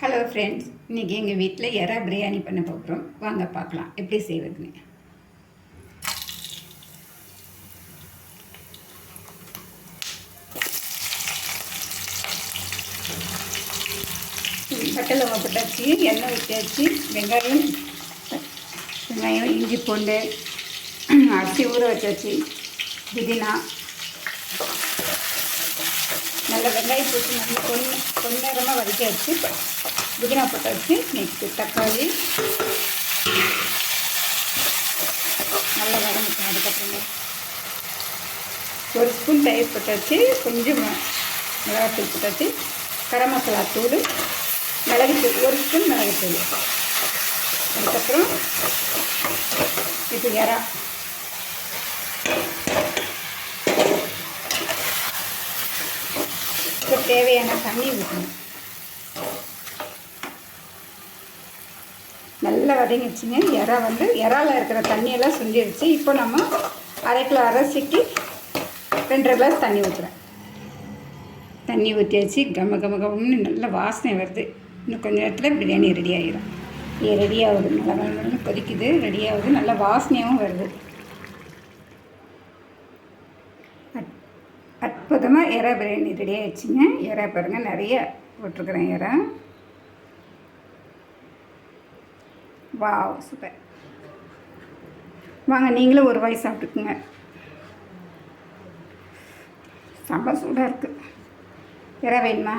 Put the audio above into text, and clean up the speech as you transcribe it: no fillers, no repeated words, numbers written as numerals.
Hello friends, இன்றைக்கி எங்கள் வீட்டில் எறா பிரியாணி பண்ண போகிறோம். வாங்க பார்க்கலாம் எப்படி செய்வதுன்னு. பட்டை போட்டாச்சு, எண்ணெய் ஊற்றியாச்சு. வெங்காயம், இஞ்சி பூண்டு, அரிசி ஊற வச்சாச்சு. புதினா, நல்ல வெங்காயம் போட்டு நல்லா பொன்னேரமாக வதக்கியாச்சு. புதினா போட்டாச்சு. நெக்ஸ்ட்டு தக்காளி நல்லா வதங்கிட்டோம். அதுக்கப்புறமா ஒரு ஸ்பூன் தயிர் போட்டாச்சு. கொஞ்சம் மிளகாத்தூள் போட்டாச்சு. கரம் மசாலா தூள், மிளகுத்தூள், ஒரு ஸ்பூன் மிளகுத்தூள். அதுக்கப்புறம் இது எறா இப்போ தேவையான தண்ணி ஊற்றணும். நல்லா வதங்கிடுச்சுங்க. இறால இருக்கிற தண்ணியெல்லாம் சுண்டிடுச்சு. இப்போ நம்ம 1/2 கிலோ அரிசிக்கு 2 கிளாஸ் தண்ணி ஊற்றுறேன். தண்ணி ஊற்றியாச்சு. கமன்னு நல்ல வாசனை வருது. இன்னும் கொஞ்சம் நேரத்தில் பிரியாணி ரெடி ஆகிடும். ரெடி ஆகுது, நல்லா கொதிக்குது, ரெடி ஆகுது, நல்ல வாசனையாகவும் வருது. அற்புதமாக எறா பிரியாணி ரெடி ஆகிடுச்சிங்க. எறா பாருங்கள், நிறைய போட்டிருக்கிறேன் எறா. Wow, super. வாங்க நீங்களும் ஒரு வாய் சாப்பிட்டுக்குங்க. செம்ம சூடாக இருக்குது. எறா வேணுமா?